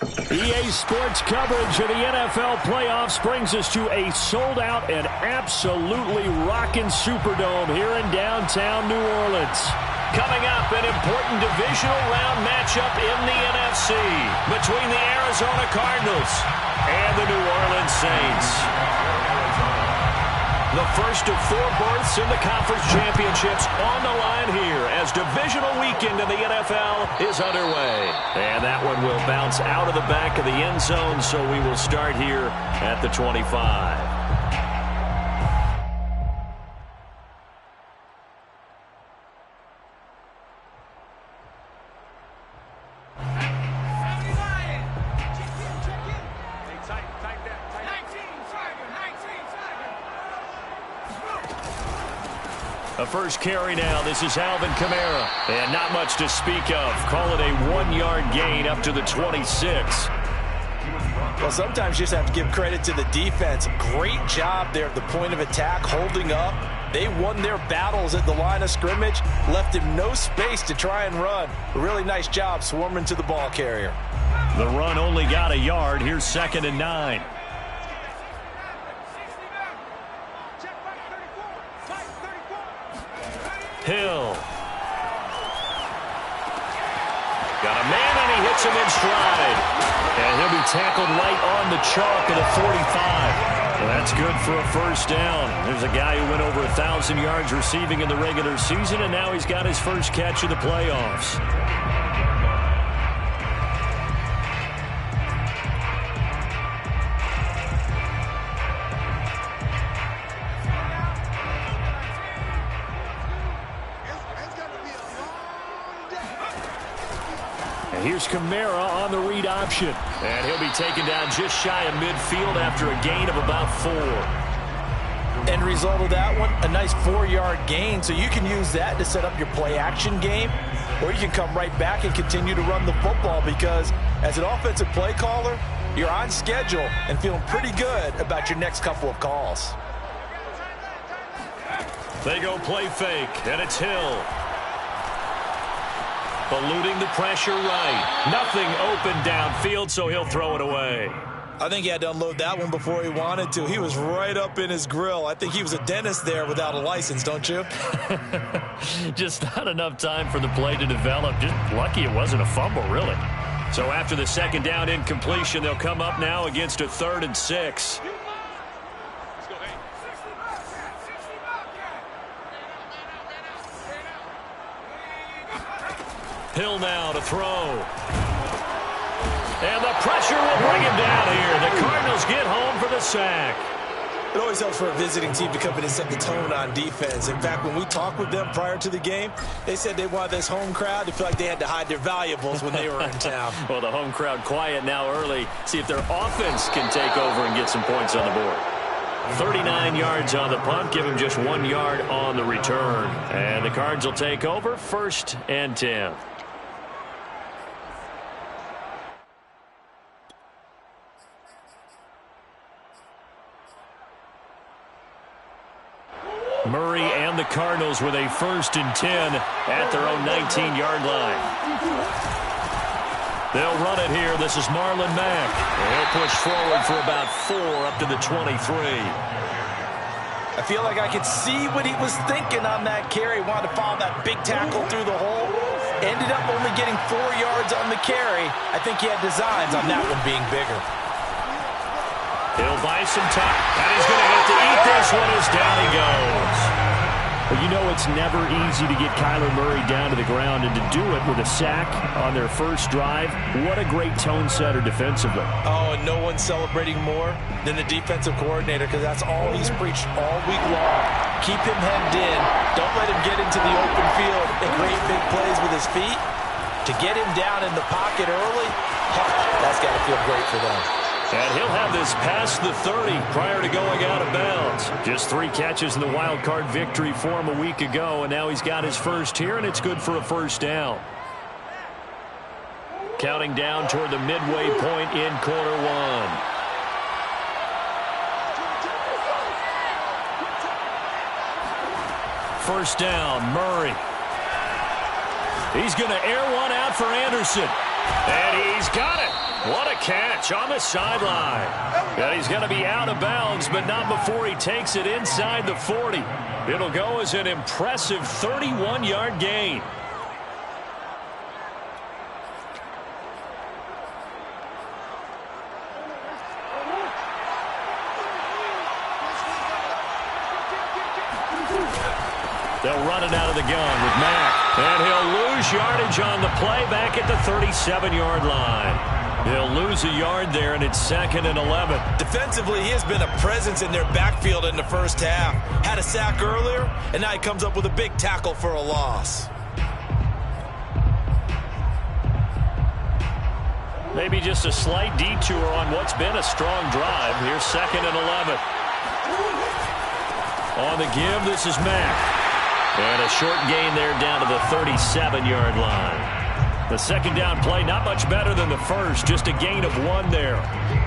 EA Sports coverage of the NFL playoffs brings us to a sold-out and absolutely rocking Superdome here in downtown New Orleans. Coming up, an important divisional round matchup in the NFC between the Arizona Cardinals and the New Orleans Saints. The first of 4 berths in the conference championships on the line here as divisional weekend in the NFL is underway. And that one will bounce out of the back of the end zone, so we will start here at the 25. A first carry now. This is Alvin Kamara. And not much to speak of. Call it a 1-yard gain up to the 26. Well, sometimes you just have to give credit to the defense. Great job there at the point of attack, holding up. They won their battles at the line of scrimmage, left him no space to try and run. A really nice job swarming to the ball carrier. The run only got a yard. Here's 2nd and 9. Hill. Got a man, and he hits him in stride. And he'll be tackled right on the chalk of the 45. Well, that's good for a first down. There's a guy who went over 1,000 yards receiving in the regular season, and now he's got his first catch of the playoffs. Here's Kamara on the read option. And he'll be taken down just shy of midfield after a gain of about 4. End result of that one, a nice 4-yard gain. So you can use that to set up your play-action game, or you can come right back and continue to run the football because as an offensive play caller, you're on schedule and feeling pretty good about your next couple of calls. They go play fake, and it's Hill. Eluding the pressure right. Nothing open downfield, so he'll throw it away. I think he had to unload that one before he wanted to. He was right up in his grill. I think he was a dentist there without a license, don't you? Just not enough time for the play to develop. Just lucky it wasn't a fumble, really. So after the 2nd down incompletion, they'll come up now against a 3rd and 6. Hill now to throw. And the pressure will bring him down here. The Cardinals get home for the sack. It always helps for a visiting team to come in and set the tone on defense. In fact, when we talked with them prior to the game, they said they wanted this home crowd to feel like they had to hide their valuables when they were in town. Well, the home crowd quiet now early. See if their offense can take over and get some points on the board. 39 yards on the punt, give him just 1 yard on the return. And the Cards will take over 1st and 10. Murray and the Cardinals with a 1st and 10 at their own 19-yard line. They'll run it here. This is Marlon Mack. He'll push forward for about 4 up to the 23. I feel like I could see what he was thinking on that carry. Wanted to follow that big tackle through the hole. Ended up only getting 4 yards on the carry. I think he had designs on that one being bigger. He'll buy some time, and he's going to have to eat this one as down he goes. Well, you know it's never easy to get Kyler Murray down to the ground, and to do it with a sack on their first drive, what a great tone setter defensively. Oh, and no one's celebrating more than the defensive coordinator because that's all he's preached all week long. Keep him hemmed in. Don't let him get into the open field and create big plays with his feet. To get him down in the pocket early, that's got to feel great for them. And he'll have this past the 30 prior to going out of bounds. Just 3 catches in the wild card victory for him a week ago, and now he's got his first here, and it's good for a first down. Counting down toward the midway point in quarter 1. First down, Murray. He's going to air one out for Anderson. And he's got it. What a catch on the sideline. And he's going to be out of bounds, but not before he takes it inside the 40. It'll go as an impressive 31-yard gain. They'll run it out of the gun with Mack. And he'll lose yardage on the play back at the 37-yard line. He'll lose a yard there, and it's 2nd and 11. Defensively, he has been a presence in their backfield in the first half. Had a sack earlier, and now he comes up with a big tackle for a loss. Maybe just a slight detour on what's been a strong drive. Here's 2nd and 11. On the give, this is Mack. And a short gain there down to the 37-yard line. The second down play, not much better than the first, just a gain of 1 there.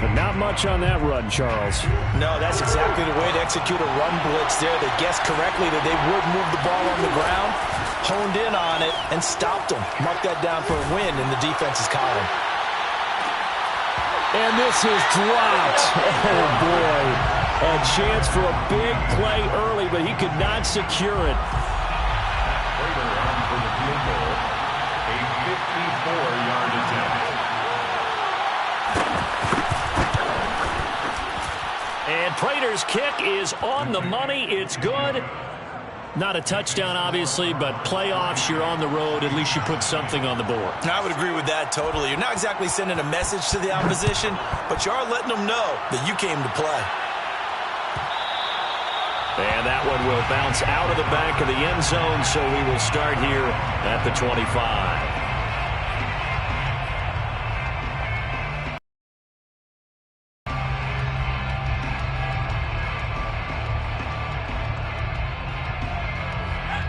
But not much on that run, Charles. No, that's exactly the way to execute a run blitz there. They guessed correctly that they would move the ball on the ground, honed in on it, and stopped them. Mark that down for a win in the defense's column. And this is dropped. Oh, boy. A chance for a big play early, but he could not secure it. And Prater's kick is on the money. It's good. Not a touchdown, obviously, but playoffs, you're on the road. At least you put something on the board. I would agree with that totally. You're not exactly sending a message to the opposition, but you are letting them know that you came to play. And that one will bounce out of the back of the end zone, so we will start here at the 25.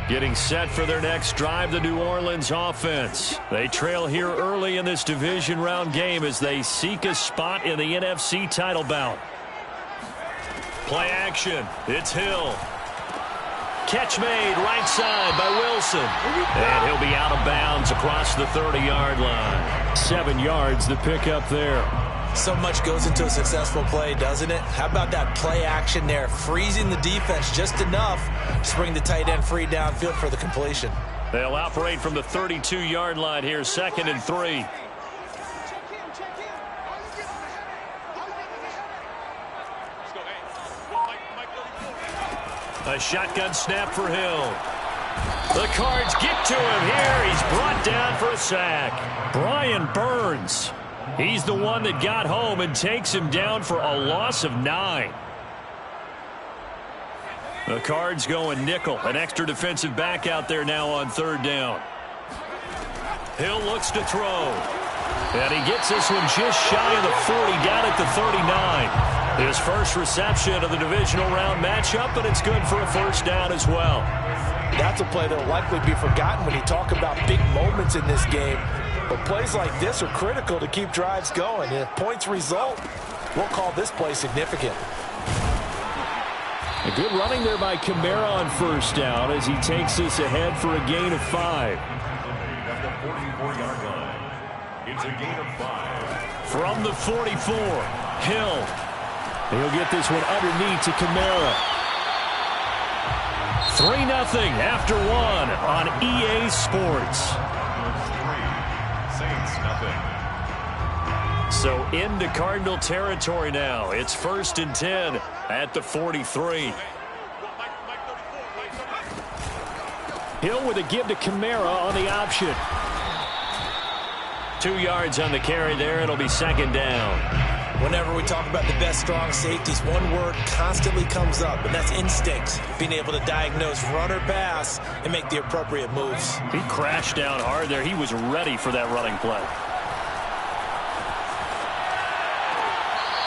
Getting set for their next drive, the New Orleans offense. They trail here early in this division round game as they seek a spot in the NFC title bout. Play action. It's Hill. Catch made right side by Wilson. And he'll be out of bounds across the 30-yard line. 7 yards the pickup there. So much goes into a successful play, doesn't it? How about that play action there? Freezing the defense just enough to bring the tight end free downfield for the completion. They'll operate from the 32-yard line here, 2nd and 3. A shotgun snap for Hill. The Cards get to him here. He's brought down for a sack. Brian Burns. He's the one that got home and takes him down for a loss of 9. The Cards going nickel. An extra defensive back out there now on 3rd down. Hill looks to throw. And he gets this one just shy of the 40, down at the 39. His first reception of the divisional round matchup, and it's good for a first down as well. That's a play that will likely be forgotten when you talk about big moments in this game. But plays like this are critical to keep drives going. And if points result, we'll call this play significant. A good running there by Kamara on first down as he takes this ahead for a gain of 5. At the 44-yard line, it's a gain of 5. From the 44, Hill. He'll get this one underneath to Kamara. 3-0 after 1 on EA Sports. Saints, nothing. So into Cardinal territory now. It's 1st and 10 at the 43. Hill with a give to Kamara on the option. 2 yards on the carry there. It'll be 2nd down. Whenever we talk about the best strong safeties, one word constantly comes up, and that's instinct. Being able to diagnose run or pass and make the appropriate moves. He crashed down hard there. He was ready for that running play.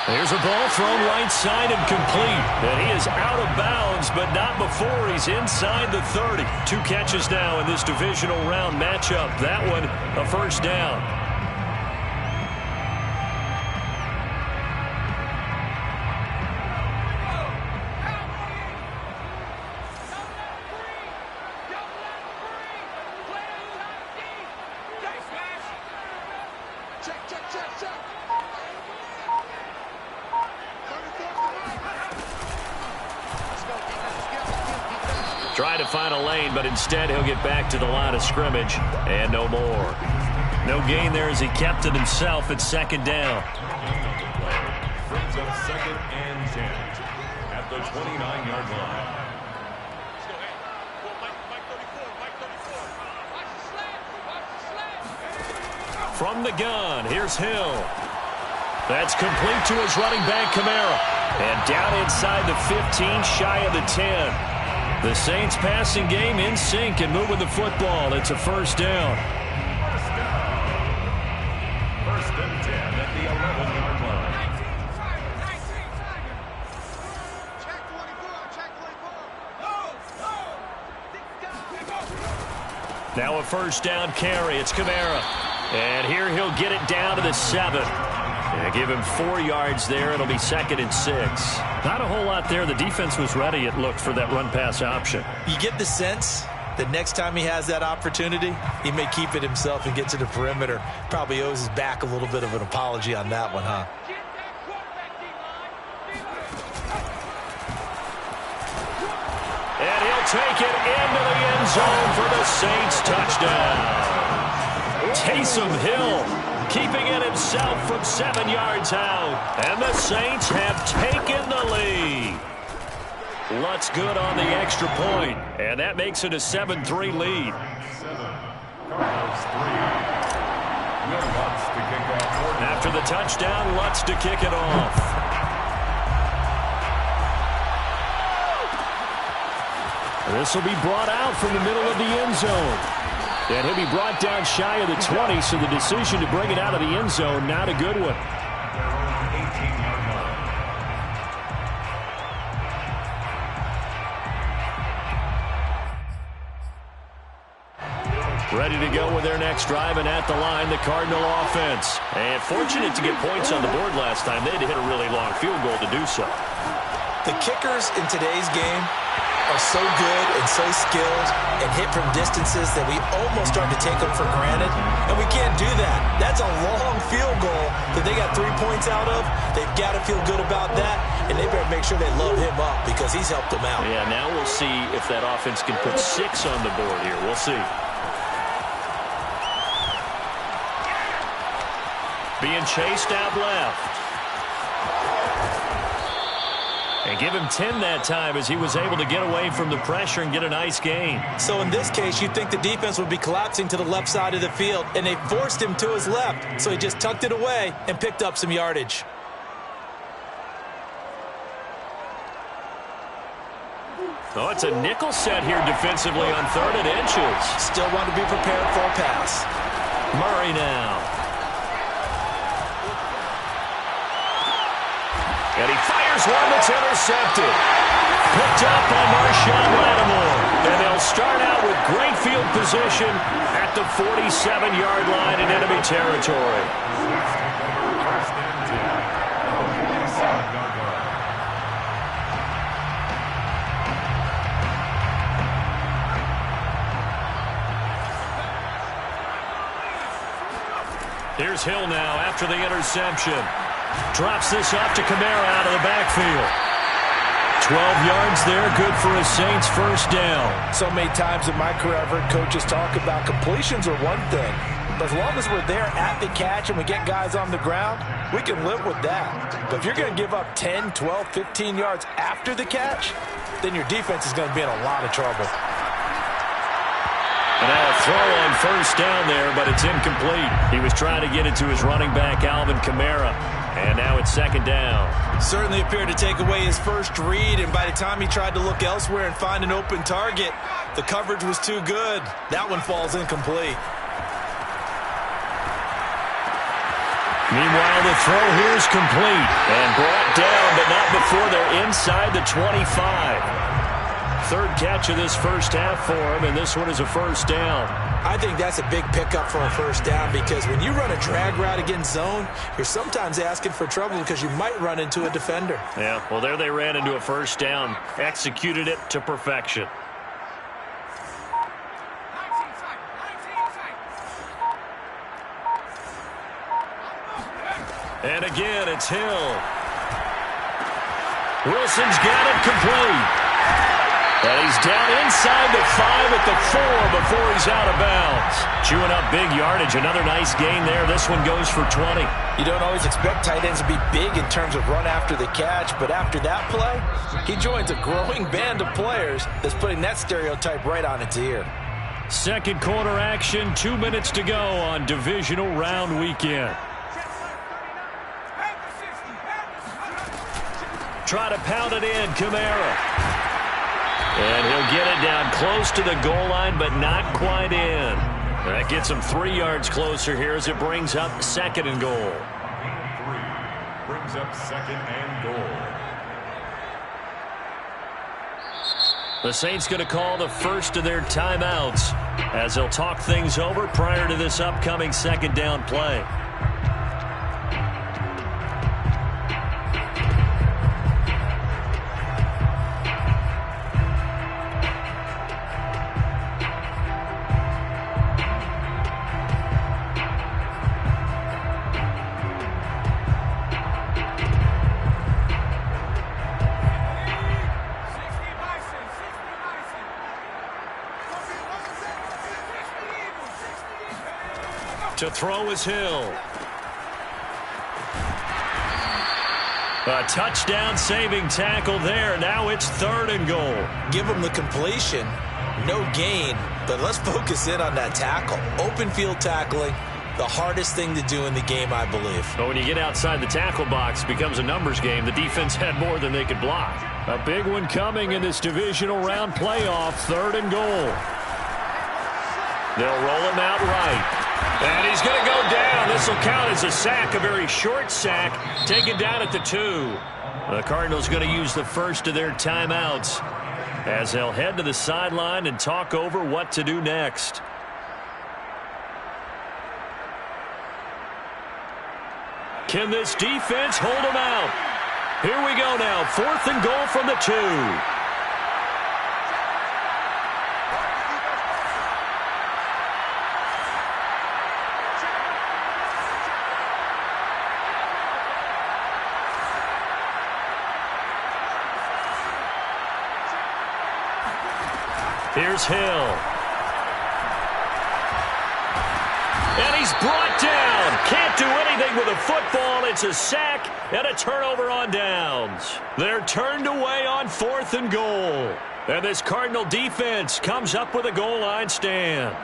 There's a ball thrown right side and complete. And he is out of bounds, but not before he's inside the 30. 2 catches now in this divisional round matchup. That one, a first down. try to find a lane, but instead he'll get back to the line of scrimmage and no more. No gain there as he kept it himself at second down. Brings up 2nd and 10 at the 29-yard line. From the gun, here's Hill. That's complete to his running back, Kamara. And down inside the 15, shy of the 10. The Saints passing game in sync and moving the football. It's a first down. First and 10 at the 11-yard line. Now a first down carry. It's Kamara. And here he'll get it down to the 7. And give him 4 yards there. It'll be 2nd and 6. Not a whole lot there. The defense was ready, it looked, for that run-pass option. You get the sense that next time he has that opportunity, he may keep it himself and get to the perimeter. Probably owes his back a little bit of an apology on that one, huh? And he'll take it into the end zone for the Saints touchdown. Taysom Hill keeping it himself from 7 yards out. And the Saints have taken the lead. Lutz good on the extra point. And that makes it a 7-3 lead. 7. Cardinals 3. Will Lutz to kick off. After the touchdown, Lutz to kick it off. This will be brought out from the middle of the end zone. And he'll be brought down shy of the 20, so the decision to bring it out of the end zone, not a good one. Ready to go with their next drive, and at the line, the Cardinal offense. And fortunate to get points on the board last time. They had to hit a really long field goal to do so. The kickers in today's game are so good and so skilled and hit from distances that we almost start to take them for granted, and we can't do that. That's a long field goal that they got 3 points out of. They've got to feel good about that, and they better make sure they load him up because he's helped them out. Yeah, now we'll see if that offense can put 6 on the board here. We'll see. Being chased out left. And give him 10 that time as he was able to get away from the pressure and get a nice gain. So in this case, you'd think the defense would be collapsing to the left side of the field, and they forced him to his left. So he just tucked it away and picked up some yardage. Oh, it's a nickel set here defensively on 3rd and inches. Still want to be prepared for a pass. Murray now. And he fires one that's intercepted. Picked up by Marshawn Lattimore. And they'll start out with great field position at the 47-yard line in enemy territory. Here's Hill now after the interception. Drops this off to Kamara out of the backfield. 12 yards there, good for a Saints first down. So many times in my career I've heard coaches talk about completions are one thing, but as long as we're there at the catch and we get guys on the ground, we can live with that. But if you're going to give up 10, 12, 15 yards after the catch, then your defense is going to be in a lot of trouble. And now a throw on first down there, but it's incomplete. He was trying to get it to his running back, Alvin Kamara. And now it's second down. Certainly appeared to take away his first read, and by the time he tried to look elsewhere and find an open target, the coverage was too good. That one falls incomplete. Meanwhile, the throw here is complete and brought down, but not before they're inside the 25. 3rd catch of this first half for him, and this one is a first down. I think that's a big pickup for a first down because when you run a drag route against zone, you're sometimes asking for trouble because you might run into a defender. Yeah, well, there they ran into a first down, executed it to perfection. And again, it's Hill. Wilson's got it complete. And he's down inside the 5 at the 4 before he's out of bounds. Chewing up big yardage. Another nice gain there. This one goes for 20. You don't always expect tight ends to be big in terms of run after the catch, but after that play, he joins a growing band of players that's putting that stereotype right on its ear. Second quarter action, 2 minutes to go on divisional round weekend. Try to pound it in, Kamara. And he'll get it down close to the goal line, but not quite in. That gets him 3 yards closer here as it brings up 2nd and goal. 3 brings up 2nd and goal. The Saints going to call the first of their timeouts as they'll talk things over prior to this upcoming 2nd down play. To throw is Hill. A touchdown saving tackle there. Now it's 3rd and goal. Give him the completion. No gain, but let's focus in on that tackle. Open field tackling, the hardest thing to do in the game, I believe. But when you get outside the tackle box, it becomes a numbers game. The defense had more than they could block. A big one coming in this divisional round playoff. 3rd and goal. They'll roll him out right. And he's going to go down. This will count as a sack, a very short sack, taken down at the 2. The Cardinals going to use the first of their timeouts as they'll head to the sideline and talk over what to do next. Can this defense hold them out? Here we go now. 4th and goal from the 2. Here's Hill. And he's brought down. Can't do anything with a football. It's a sack and a turnover on downs. They're turned away on 4th and goal. And this Cardinal defense comes up with a goal line stand.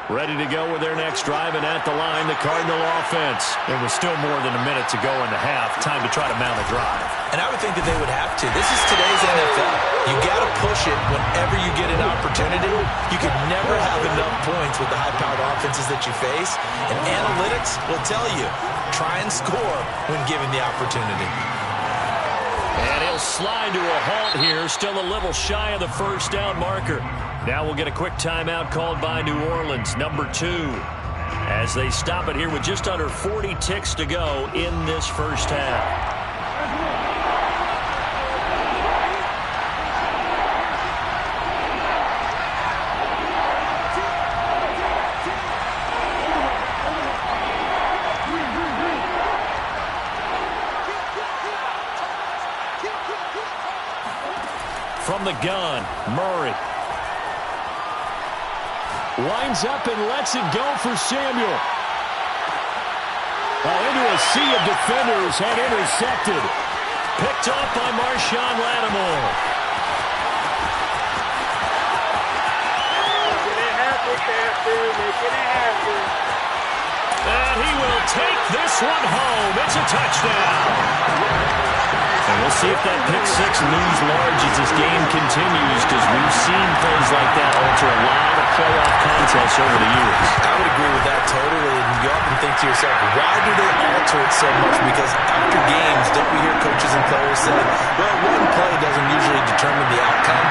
Ready to go with their next drive, and at the line, the Cardinal offense. There was still more than a minute to go in the half. Time to try to mount a drive. And I would think that they would have to. This is today's NFL. You got to push it whenever you get an opportunity. You can never have enough points with the high-powered offenses that you face. And analytics will tell you, try and score when given the opportunity. And he'll slide to a halt here, still a little shy of the first down marker. Now we'll get a quick timeout called by New Orleans, number 2, as they stop it here with just under 40 ticks to go in this first half. From the gun, Murray. Lines up and lets it go for Samuel. Into a sea of defenders and intercepted. Picked off by Marshawn Lattimore. And he will take this one home. It's a touchdown. And we'll see if that pick 6 looms large as this game continues, because we've seen plays like that alter a lot of playoff contests over the years. I would agree with that totally, and you often think to yourself, why do they alter it so much? Because after games, don't we hear coaches and players say, well, one play doesn't usually determine the outcome?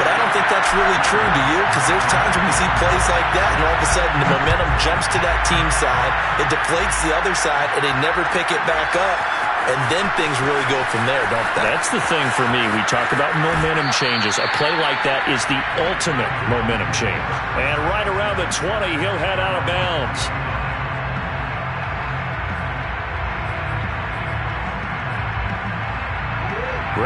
But I don't think that's really true, do you? Because there's times when we see plays like that, and all of a sudden the momentum jumps to that team's side, it deflates the other side, and they never pick it back up. And then things really go from there, don't they? That's the thing for me. We talk about momentum changes. A play like that is the ultimate momentum change. And right around the 20, he'll head out of bounds.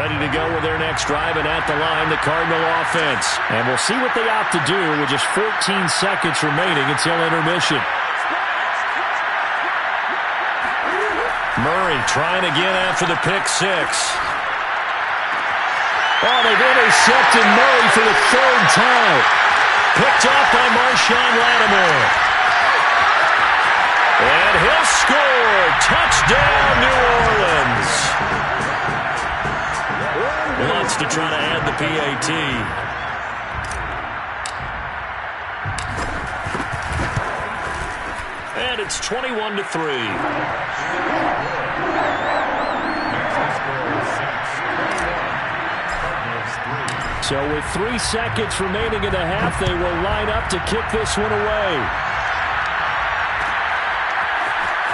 Ready to go with their next drive, and at the line, the Cardinal offense. And we'll see what they opt to do with just 14 seconds remaining until intermission. Murray trying again after the pick six. Oh, they've intercepted Murray for the third time. Picked off by Marshawn Lattimore. And he'll score. Touchdown, New Orleans. Wants to try to add the PAT. And it's 21-3. So with 3 seconds remaining in the half, they will line up to kick this one away.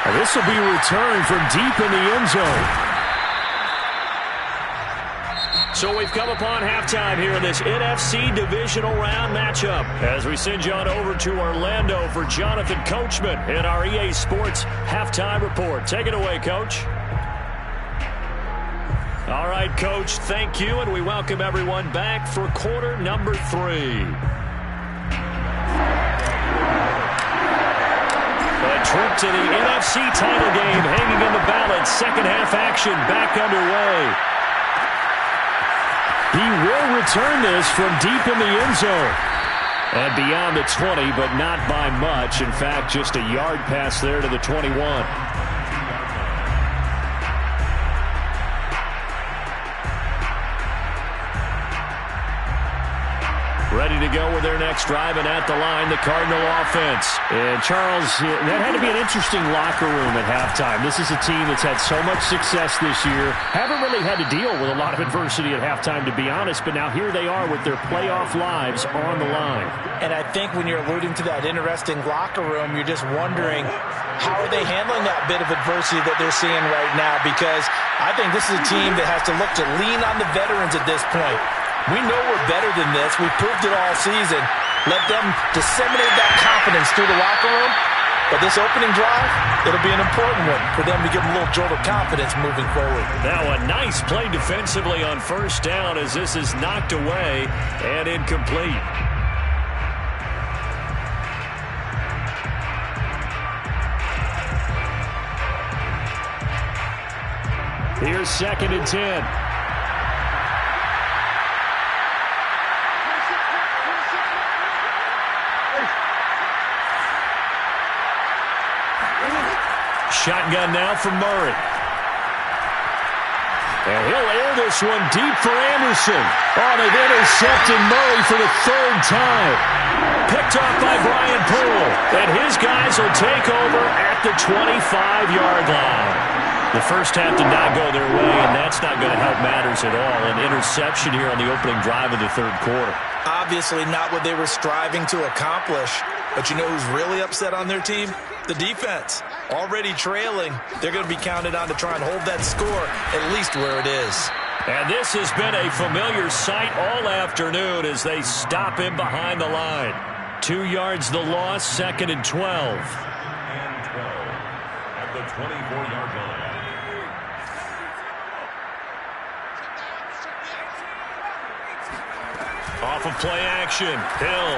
And this will be returned from deep in the end zone. So we've come upon halftime here in this NFC divisional round matchup as we send you on over to Orlando for Jonathan Coachman in our EA Sports halftime report. Take it away, Coach. All right, Coach, thank you, and we welcome everyone back for quarter number 3. A trip to the NFC title game hanging in the balance. Second half action back underway. He will return this from deep in the end zone. And beyond the 20, but not by much. In fact, just a yard pass there to the 21. Ready to go with their next drive, and at the line, the Cardinal offense. And Charles, that had to be an interesting locker room at halftime. This is a team that's had so much success this year. Haven't really had to deal with a lot of adversity at halftime, to be honest, but now here they are with their playoff lives on the line. And I think when you're alluding to that interesting locker room, you're just wondering, how are they handling that bit of adversity that they're seeing right now? Because I think this is a team that has to look to lean on the veterans at this point. We know we're better than this. We've proved it all season. Let them disseminate that confidence through the locker room. But this opening drive, it'll be an important one for them to give them a little jolt of confidence moving forward. Now a nice play defensively on first down as this is knocked away and incomplete. Here's 2nd and 10. Shotgun now from Murray. And he'll air this one deep for Anderson. Oh, they've intercepted Murray for the 3rd time. Picked off by Brian Poole. And his guys will take over at the 25-yard line. The first half did not go their way, and that's not going to help matters at all. An interception here on the opening drive of the 3rd quarter. Obviously not what they were striving to accomplish. But you know who's really upset on their team? The defense. Already trailing. They're going to be counted on to try and hold that score at least where it is. And this has been a familiar sight all afternoon as they stop him behind the line. 2 yards the loss, 2nd and 12. And 12 at the 24-yard line. Off of play action. Hill.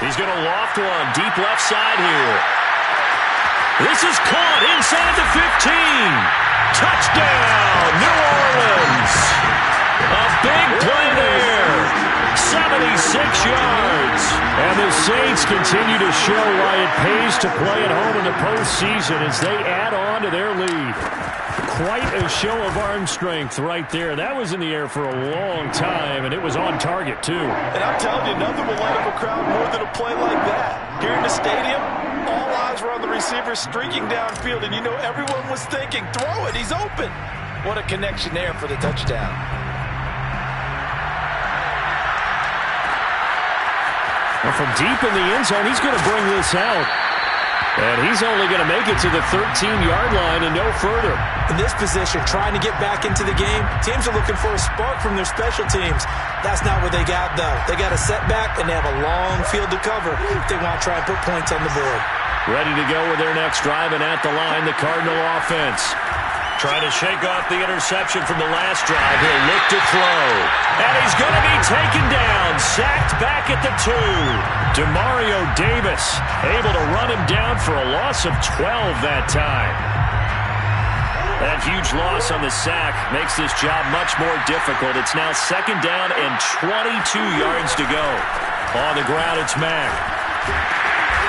He's going to loft one. Deep left side here. This is caught inside the 15. Touchdown, New Orleans. A big play there. 76 yards. And the Saints continue to show why it pays to play at home in the postseason as they add on to their lead. Quite a show of arm strength right there. That was in the air for a long time, and it was on target, too. And I'm telling you, nothing will light up a crowd more than a play like that. Here in the stadium, all eyes were on the receiver streaking downfield, and you know everyone was thinking, throw it, he's open. What a connection there for the touchdown. And from deep in the end zone, he's going to bring this out. And he's only going to make it to the 13-yard line and no further. In this position, trying to get back into the game, teams are looking for a spark from their special teams. That's not what they got, though. They got a setback, and they have a long field to cover if they want to try and put points on the board. Ready to go with their next drive, and at the line, the Cardinal offense. Trying to shake off the interception from the last drive. He'll look to throw. And he's going to be taken down. Sacked back at the 2. Demario Davis able to run him down for a loss of 12 that time. That huge loss on the sack makes this job much more difficult. It's now 2nd down and 22 yards to go. On the ground, it's Mack.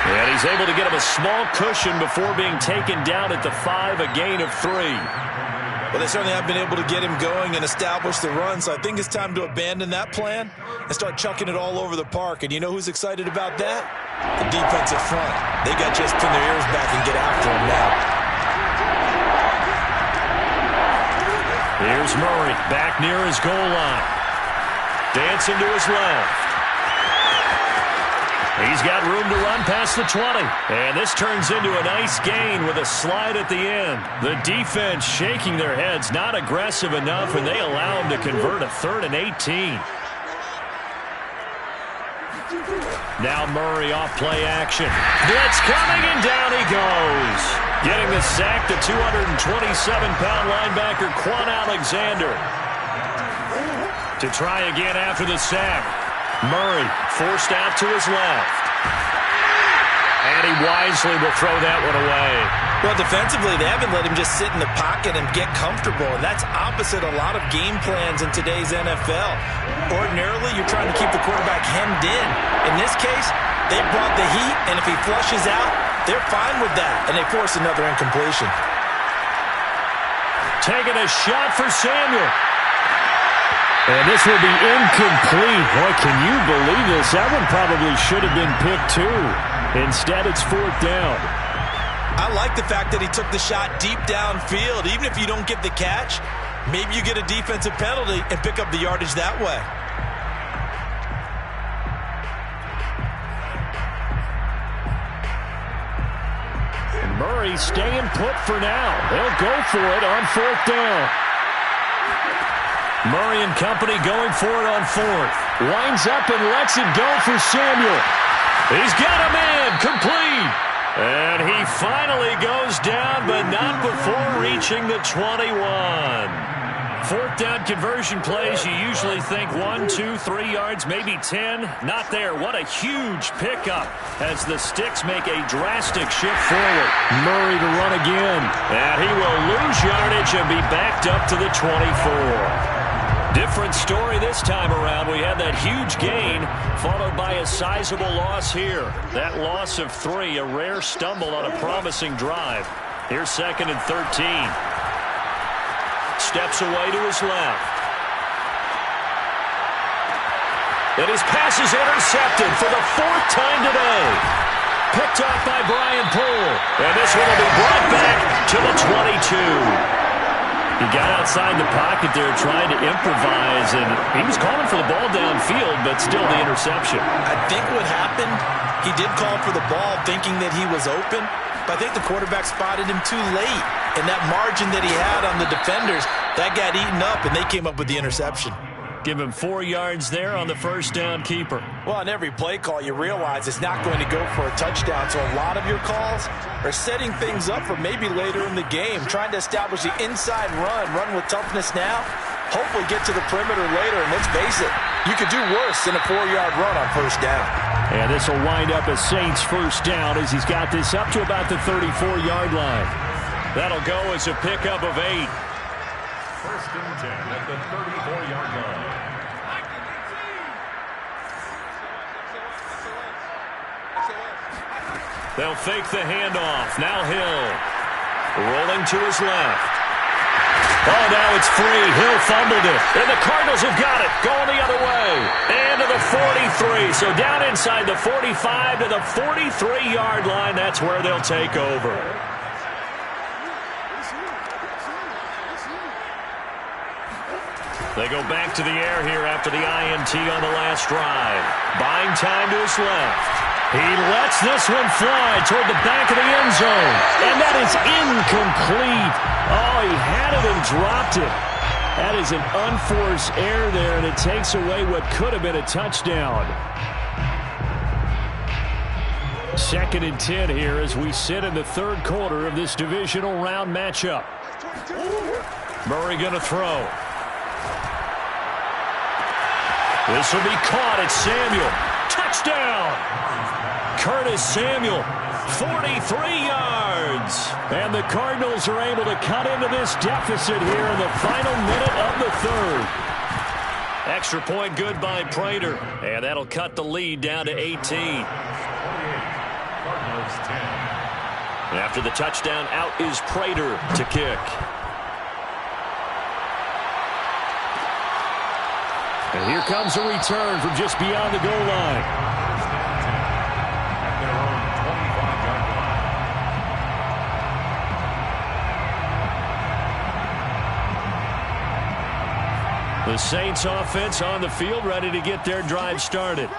And he's able to get him a small cushion before being taken down at the 5, a gain of 3. Well, they certainly have been able to get him going and establish the run, so I think it's time to abandon that plan and start chucking it all over the park. And you know who's excited about that? The defensive front. They got just pin their ears back and get after him now. Here's Murray back near his goal line. Dancing to his left. He's got room to run past the 20. And this turns into a nice gain with a slide at the end. The defense shaking their heads, not aggressive enough, and they allow him to convert a 3rd and 18. Now Murray off play action. Blitz coming, and down he goes. Getting the sack, the 227-pound linebacker, Quan Alexander. To try again after the sack. Murray forced out to his left. And he wisely will throw that one away. Well, defensively, they haven't let him just sit in the pocket and get comfortable, and that's opposite a lot of game plans in today's NFL. Ordinarily, you're trying to keep the quarterback hemmed in. In this case, they brought the heat, and if he flushes out, they're fine with that, and they force another incompletion. Taking a shot for Samuel. And this will be incomplete. Boy, can you believe this? That one probably should have been picked too. Instead, it's 4th down. I like the fact that he took the shot deep downfield. Even if you don't get the catch, maybe you get a defensive penalty and pick up the yardage that way. And Murray staying put for now. They'll go for it on 4th down. Murray and company going for it on 4th. Winds up and lets it go for Samuel. He's got a man, complete. And he finally goes down, but not before reaching the 21. 4th down conversion plays, you usually think 1, 2, 3 yards, maybe 10. Not there. What a huge pickup as the Sticks make a drastic shift forward. Murray to run again. And he will lose yardage and be backed up to the 24. Different story this time around. We had that huge gain followed by a sizable loss here. That loss of 3, a rare stumble on a promising drive. Here's 2nd and 13. Steps away to his left. And his pass is intercepted for the 4th time today. Picked off by Brian Poole. And this one will be brought back to the 22. He got outside the pocket there trying to improvise, and he was calling for the ball downfield, but still the interception. I think what happened, he did call for the ball thinking that he was open, but I think the quarterback spotted him too late. And that margin that he had on the defenders, that got eaten up, and they came up with the interception. Give him 4 yards there on the 1st down keeper. Well, on every play call, you realize it's not going to go for a touchdown. So a lot of your calls are setting things up for maybe later in the game, trying to establish the inside run with toughness now, hopefully get to the perimeter later. And let's face it, you could do worse than a 4-yard run on 1st down. And this will wind up as Saints 1st down as he's got this up to about the 34-yard line. That'll go as a pickup of 8. 1st and 10 at the 34-yard line. They'll fake the handoff. Now Hill. Rolling to his left. Oh, now it's free. Hill fumbled it. And the Cardinals have got it. Going the other way. And to the 43. So down inside the 45 to the 43-yard line. That's where they'll take over. They go back to the air here after the INT on the last drive. Buying time to his left. He lets this one fly toward the back of the end zone. And that is incomplete. Oh, he had it and dropped it. That is an unforced error there, and it takes away what could have been a touchdown. 2nd and 10 here as we sit in the 3rd quarter of this divisional round matchup. Murray going to throw. This will be caught. It's Samuel. Touchdown! Curtis Samuel, 43 yards. And the Cardinals are able to cut into this deficit here in the final minute of the third. Extra point good by Prater. And that'll cut the lead down to 18. After the touchdown, out is Prater to kick. And here comes a return from just beyond the goal line. The Saints offense on the field, ready to get their drive started.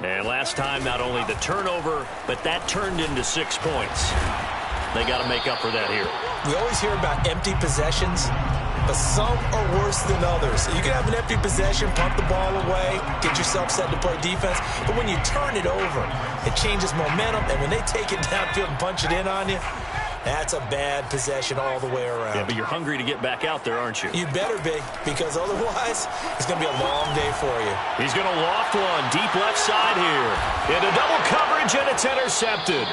And last time, not only the turnover, but that turned into 6 points. They got to make up for that here. We always hear about empty possessions, but some are worse than others. You can have an empty possession, pump the ball away, get yourself set to play defense, but when you turn it over, it changes momentum, and when they take it downfield and punch it in on you, that's a bad possession all the way around. Yeah, but you're hungry to get back out there, aren't you? You better be, because otherwise, it's going to be a long day for you. He's going to loft one deep left side here. Into double coverage, and it's intercepted.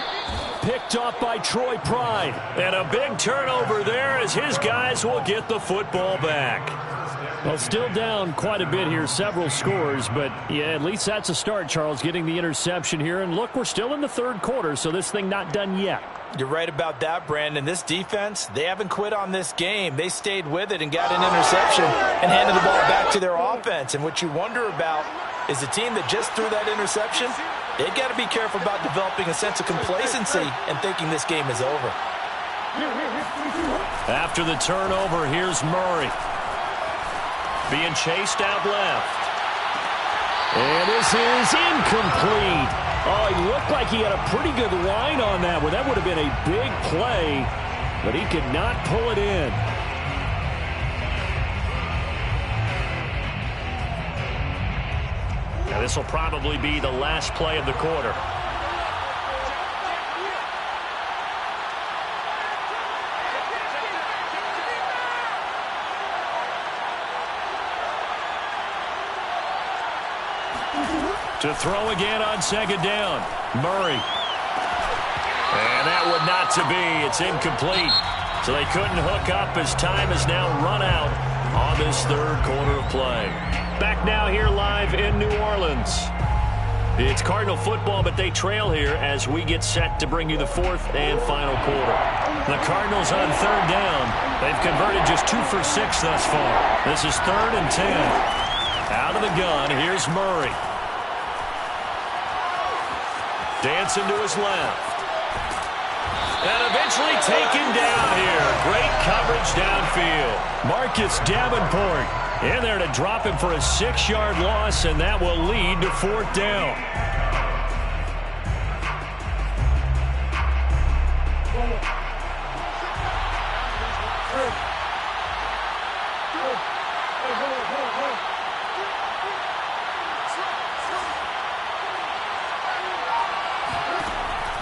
Picked off by Troy Pride. And a big turnover there as his guys will get the football back. Well, still down quite a bit here, several scores, but yeah, at least that's a start, Charles, getting the interception here. And look, we're still in the third quarter, so this thing not done yet. You're right about that, Brandon. This defense, they haven't quit on this game. They stayed with it and got an interception and handed the ball back to their offense. And what you wonder about is the team that just threw that interception, they've got to be careful about developing a sense of complacency and thinking this game is over. After the turnover, here's Murray. Being chased out left. And this is incomplete. Oh, he looked like he had a pretty good line on that one. That would have been a big play, but he could not pull it in. Now, this will probably be the last play of the quarter. To throw again on second down. Murray. And that would not to be. It's incomplete. So they couldn't hook up as time has now run out on this third quarter of play. Back now here live in New Orleans. It's Cardinal football, but they trail here as we get set to bring you the fourth and final quarter. The Cardinals on third down. They've converted just 2 for 6 thus far. This is 3rd and 10. Out of the gun, here's Murray. Dancing to his left. And eventually taken down here. Great coverage downfield. Marcus Davenport in there to drop him for a 6-yard loss, and that will lead to 4th down.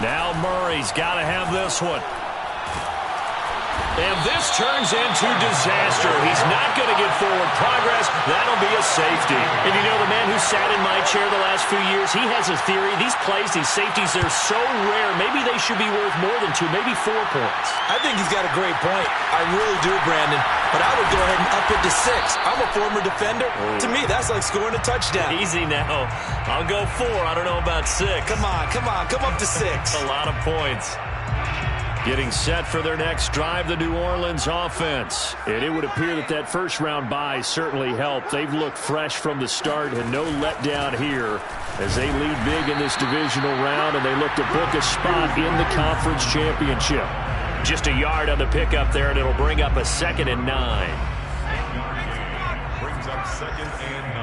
Now Murray's got to have this one. And this turns into disaster. He's not going to get forward progress. That'll be a safety. And you know, the man who sat in my chair the last few years, he has a theory. These plays, these safeties, they're so rare. Maybe they should be worth more than 2, maybe 4 points. I think he's got a great point. I really do, Brandon. But I would go ahead and up it to 6. I'm a former defender. Oh. To me, that's like scoring a touchdown. Easy now. I'll go 4. I don't know about 6. Come on. Come up to 6. That's a lot of points. Getting set for their next drive, the New Orleans offense. And it would appear that that first-round bye certainly helped. They've looked fresh from the start and no letdown here as they lead big in this divisional round, and they look to book a spot in the conference championship. Just a yard on the pickup there, and it'll bring up a 2nd and 9. Brings up 2nd and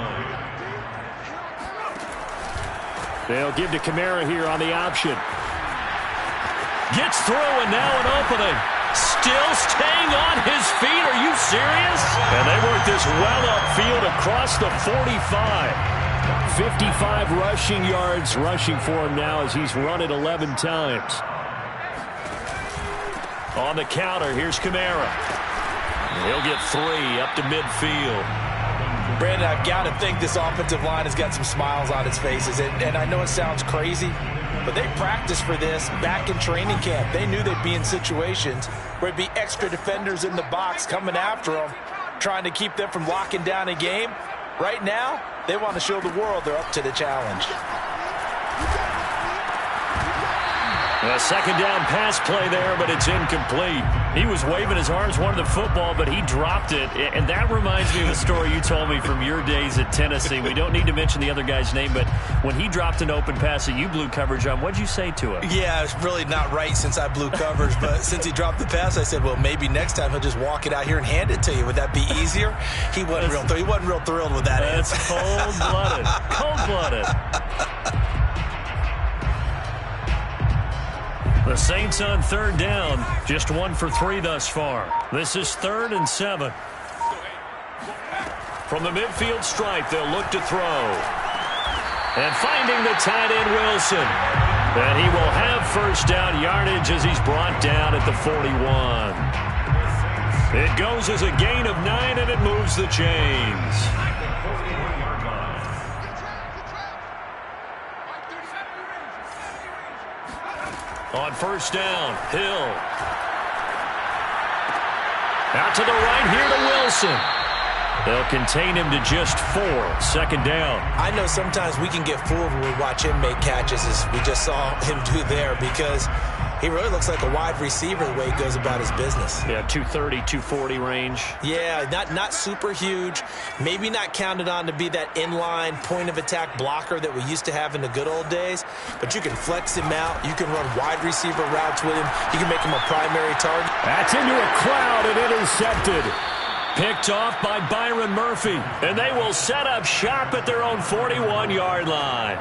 9. They'll give to Kamara here on the option. Gets through, and now an opening. Still staying on his feet. Are you serious? And they work this well upfield across the 45. 55 rushing yards rushing for him now as he's run it 11 times. On the counter, here's Kamara. He'll get 3 up to midfield. Brandon, I've got to think this offensive line has got some smiles on its faces. And I know it sounds crazy, but they practiced for this back in training camp. They knew they'd be in situations where there'd be extra defenders in the box coming after them, trying to keep them from locking down a game. Right now, they want to show the world they're up to the challenge. A second down pass play there, but it's incomplete. He was waving his arms, wanted the football, but he dropped it. And that reminds me of a story you told me from your days at Tennessee. We don't need to mention the other guy's name, but when he dropped an open pass that you blew coverage on, what'd you say to him? Yeah, it's really not right since I blew coverage, but since he dropped the pass, I said, well, maybe next time he'll just walk it out here and hand it to you. Would that be easier? He wasn't real thrilled with that. That's cold-blooded. Cold-blooded. The Saints on third down, just 1 for 3 thus far. This is 3rd and 7. From the midfield stripe, they'll look to throw. And finding the tight end, Wilson. And he will have first down yardage as he's brought down at the 41. It goes as a gain of 9, and it moves the chains. On first down, Hill. Out to the right here to Wilson. They'll contain him to just 4. Second down. I know sometimes we can get fooled when we watch him make catches, as we just saw him do there, because he really looks like a wide receiver the way he goes about his business. Yeah, 230, 240 range. Yeah, not super huge. Maybe not counted on to be that inline point-of-attack blocker that we used to have in the good old days, but you can flex him out. You can run wide receiver routes with him. You can make him a primary target. That's into a crowd and intercepted. Picked off by Byron Murphy, and they will set up shop at their own 41-yard line.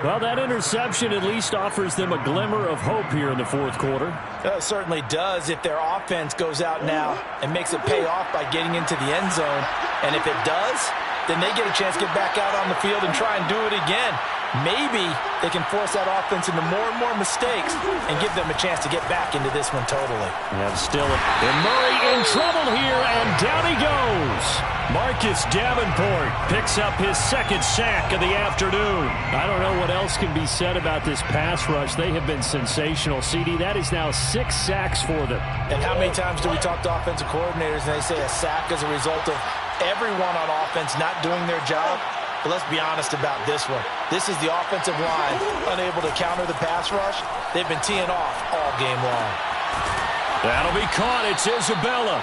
Well, that interception at least offers them a glimmer of hope here in the fourth quarter. It certainly does if their offense goes out now and makes it pay off by getting into the end zone. And if it does, then they get a chance to get back out on the field and try and do it again. Maybe they can force that offense into more and more mistakes and give them a chance to get back into this one totally. And still, and Murray in trouble here, and down he goes. Marcus Davenport picks up his 2nd sack of the afternoon. I don't know what else can be said about this pass rush. They have been sensational, CD. That is now 6 sacks for them. And how many times do we talk to offensive coordinators and they say a sack is a result of everyone on offense not doing their job? But let's be honest about this one. This is the offensive line unable to counter the pass rush. They've been teeing off all game long. That'll be caught. It's Isabella.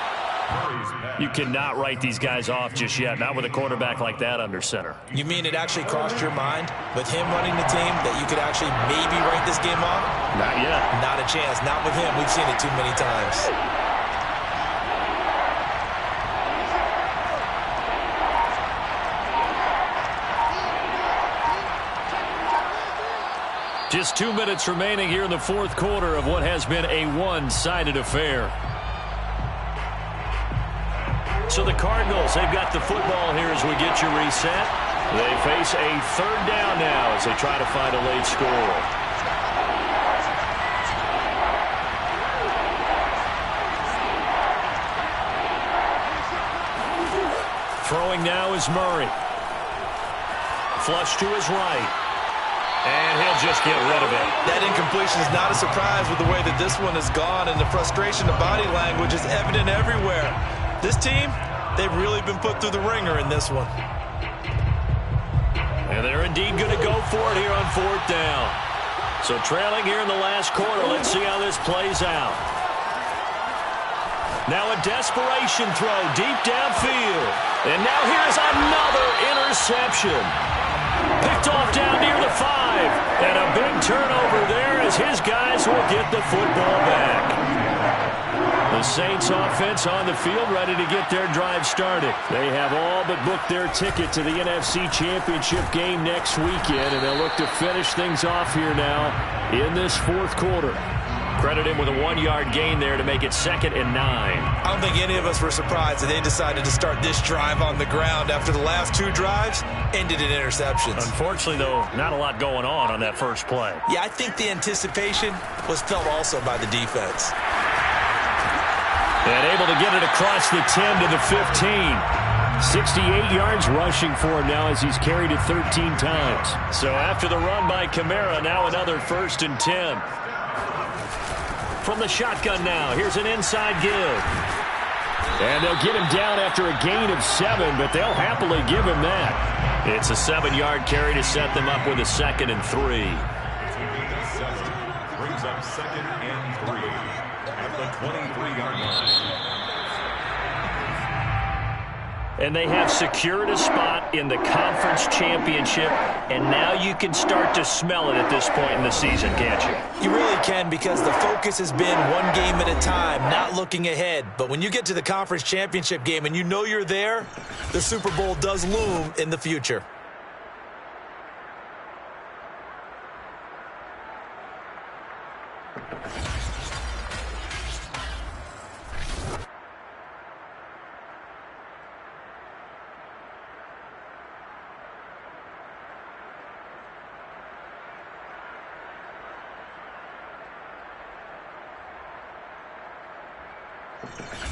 You cannot write these guys off just yet, not with a quarterback like that under center. You mean it actually crossed your mind with him running the team that you could actually maybe write this game off? Not yet. Not a chance. Not with him. We've seen it too many times. Just 2 minutes remaining here in the fourth quarter of what has been a one-sided affair. So the Cardinals, they've got the football here as we get you reset. They face a 3rd down now as they try to find a late score. Throwing now is Murray. Flush to his right. And he'll just get rid of it. That incompletion is not a surprise with the way that this one has gone, and the frustration, the body language is evident everywhere. This team, they've really been put through the ringer in this one. And they're indeed going to go for it here on 4th down. So trailing here in the last quarter, let's see how this plays out. Now a desperation throw deep downfield. And now here's another interception. Picked off down near the 5. And a big turnover there as his guys will get the football back. The Saints offense on the field ready to get their drive started. They have all but booked their ticket to the NFC Championship game next weekend, and they'll look to finish things off here now in this fourth quarter. Credit him with a 1-yard gain there to make it 2nd and 9. I don't think any of us were surprised that they decided to start this drive on the ground after the last 2 drives ended in interceptions. Unfortunately, though, not a lot going on that first play. Yeah, I think the anticipation was felt also by the defense. And able to get it across the 10 to the 15. 68 yards rushing for him now as he's carried it 13 times. So after the run by Kamara, now another 1st and 10. From the shotgun now, here's an inside give. And they'll get him down after a gain of 7, but they'll happily give him that. It's a 7-yard carry to set them up with a 2nd and 3. Brings up 2nd and 3 at the 23-yard line. And they have secured a spot in the conference championship, and now you can start to smell it at this point in the season, can't you? You really can, because the focus has been one game at a time, not looking ahead. But when you get to the conference championship game and you know you're there, the Super Bowl does loom in the future. You